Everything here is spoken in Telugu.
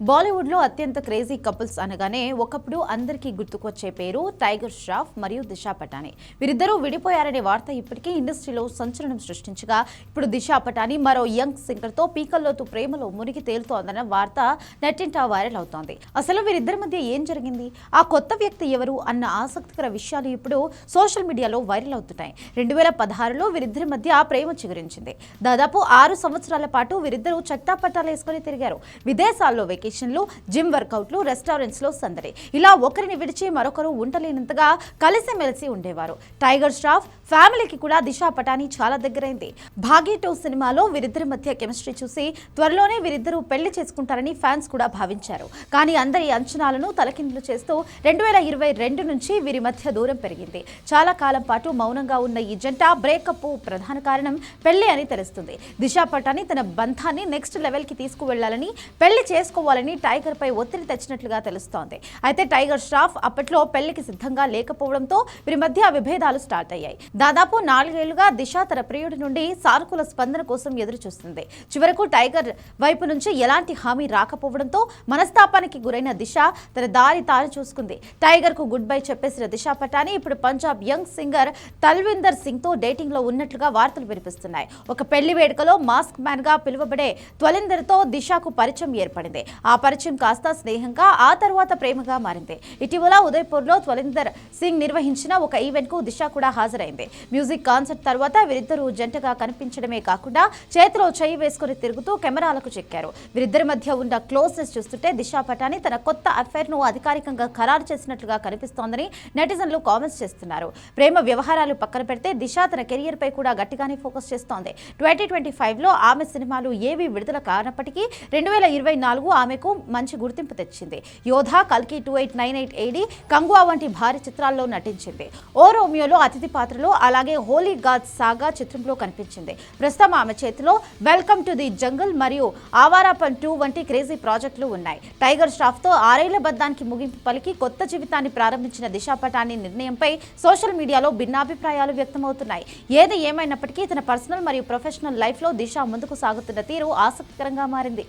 బాలీవుడ్లో అత్యంత క్రేజీ కపుల్స్ అనగానే ఒకప్పుడు అందరికీ గుర్తుకొచ్చే పేరు టైగర్ ష్రాఫ్ మరియు దిశా పటానీ. వీరిద్దరూ విడిపోయారనే వార్త ఇప్పటికే ఇండస్ట్రీలో సంచలనం సృష్టించగా, ఇప్పుడు దిశా పటానీ మరో యంగ్ సింగర్తో పీకల్లోతు ప్రేమలో మునిగి తేలుతోందన్న వార్త నెట్టింట వైరల్ అవుతోంది. అసలు వీరిద్దరి మధ్య ఏం జరిగింది, ఆ కొత్త వ్యక్తి ఎవరు అన్న ఆసక్తికర విషయాలు ఇప్పుడు సోషల్ మీడియాలో వైరల్ అవుతున్నాయి. 2016లో వీరిద్దరి మధ్య ప్రేమ చిగురించింది. దాదాపు 6 సంవత్సరాల పాటు వీరిద్దరూ చట్టాపట్టాలు వేసుకుని తిరిగారు. విదేశాల్లో వెకేషన్లు, జిమ్ వర్కౌట్లు, రెస్టారెంట్స్ లో సందడి, ఇలా ఒకరిని విడిచి మరొకరు ఉండలేనంతగా కలిసిమెలిసి ఉండేవారు. టైగర్ ష్రాఫ్ ఫ్యామిలీకి కూడా దిశా పటానీ చాలా దగ్గరైంది. భాగీ 2 సినిమాలో వీరిద్దరి మధ్య కెమిస్ట్రీ చూసి త్వరలోనే వీరిద్దరూ పెళ్లి చేసుకుంటారని ఫ్యాన్స్ కూడా భావించారు. కానీ అందరి అంచనాలను తలకిందులు చేస్తూ 2022 నుంచి వీరి మధ్య దూరం పెరిగింది. చాలా కాలం పాటు మౌనంగా ఉన్న ఈ జంట బ్రేకప్ ప్రధాన కారణం పెళ్లి అని తెలుస్తుంది. దిశా పటానీ తన బంధాన్ని నెక్స్ట్ లెవెల్ కి తీసుకువెళ్లాలని, పెళ్లి చేసుకోవాలని టైగర్ పై ఒత్తిడి తెచ్చినట్లుగా తెలుస్తోంది. అయితే టైగర్ ష్రాఫ్ అప్పట్లో పెళ్లికి సిద్ధంగా లేకపోవడంతో వీరి మధ్య విభేదాలు స్టార్ట్ అయ్యాయి. దాదాపు 4 ఏళ్లుగా దిశ తన ప్రియుడి నుండి సానుకూల స్పందన కోసం ఎదురు చూస్తుంది. చివరకు టైగర్ వైపు నుంచి ఎలాంటి హామీ రాకపోవడంతో మనస్తాపానికి గురైన దిశ తన దారి తాను చూసుకుంది. టైగర్ కు గుడ్ బై చెప్పేసిన దిశా పటానీ ఇప్పుడు పంజాబ్ యంగ్ సింగర్ తల్విందర్ సింగ్ తో డేటింగ్ లో ఉన్నట్లుగా వార్తలు వినిపిస్తున్నాయి. ఒక పెళ్లి వేడుకలో మాస్క్ మ్యాన్ గా పిలువబడే త్వలిందర్ తో దిశాకు పరిచయం ఏర్పడింది. ఆ పరిచయం కాస్త స్నేహంగా, ఆ తర్వాత ప్రేమగా మారింది. ఇటీవల ఉదయ్పూర్లో త్వలిందర్ సింగ్ నిర్వహించిన ఒక ఈవెంట్ కు దిశ కూడా హాజరైంది. మ్యూజిక్ కాన్సర్ట్ తర్వాత వీరిద్దరూ జంటగా కనిపించడమే కాకుండా చేతిలో చేయి వేసుకుని తిరుగుతూ కెమెరాలకు చెక్కారు. వీరిద్దరి మధ్య ఉన్న క్లోజ్నెస్ చూస్తుంటే దిశా పటానీ తన కొత్త అఫైర్ ను అధికారికంగా ఖరారు చేసినట్లుగా కనిపిస్తోందని నెటిజన్లు కామెంట్స్ చేస్తున్నారు. ప్రేమ వ్యవహారాలు పక్కన పెడితే దిశ తన కెరియర్ పై కూడా గట్టిగానే ఫోకస్ చేస్తోంది. 2025లో ఆమె సినిమాలు ఏవి విడుదల కానప్పటికీ 2024 ఆమెకు మంచి గుర్తింపు తెచ్చింది. యోధ, కల్కి 2898 ఏడి, కంగువా వంటి భారీ చిత్రాల్లో నటించింది. ఓ రోమియోలో అతిథి పాత్రలో, అలాగే హోలీ గాడ్స్ సాగా చిత్రంలో కనిపించింది. ప్రస్తుతం ఆమె చేతిలో వెల్కమ్ టు ది జంగల్ మరియు ఆవారాపన్ 2 వంటి క్రేజీ ప్రాజెక్టులు ఉన్నాయి. టైగర్ ష్రాఫ్ తో 6 ఏళ్ల బంధానికి ముగింపు పలికి కొత్త జీవితాన్ని ప్రారంభించిన దిశా పటానీ నిర్ణయంపై సోషల్ మీడియాలో భిన్నాభిప్రాయాలు వ్యక్తమవుతున్నాయి. ఏది ఏమైనప్పటికీ తన పర్సనల్ మరియు ప్రొఫెషనల్ లైఫ్ లో దిశ ముందుకు సాగుతున్న తీరు ఆసక్తికరంగా మారింది.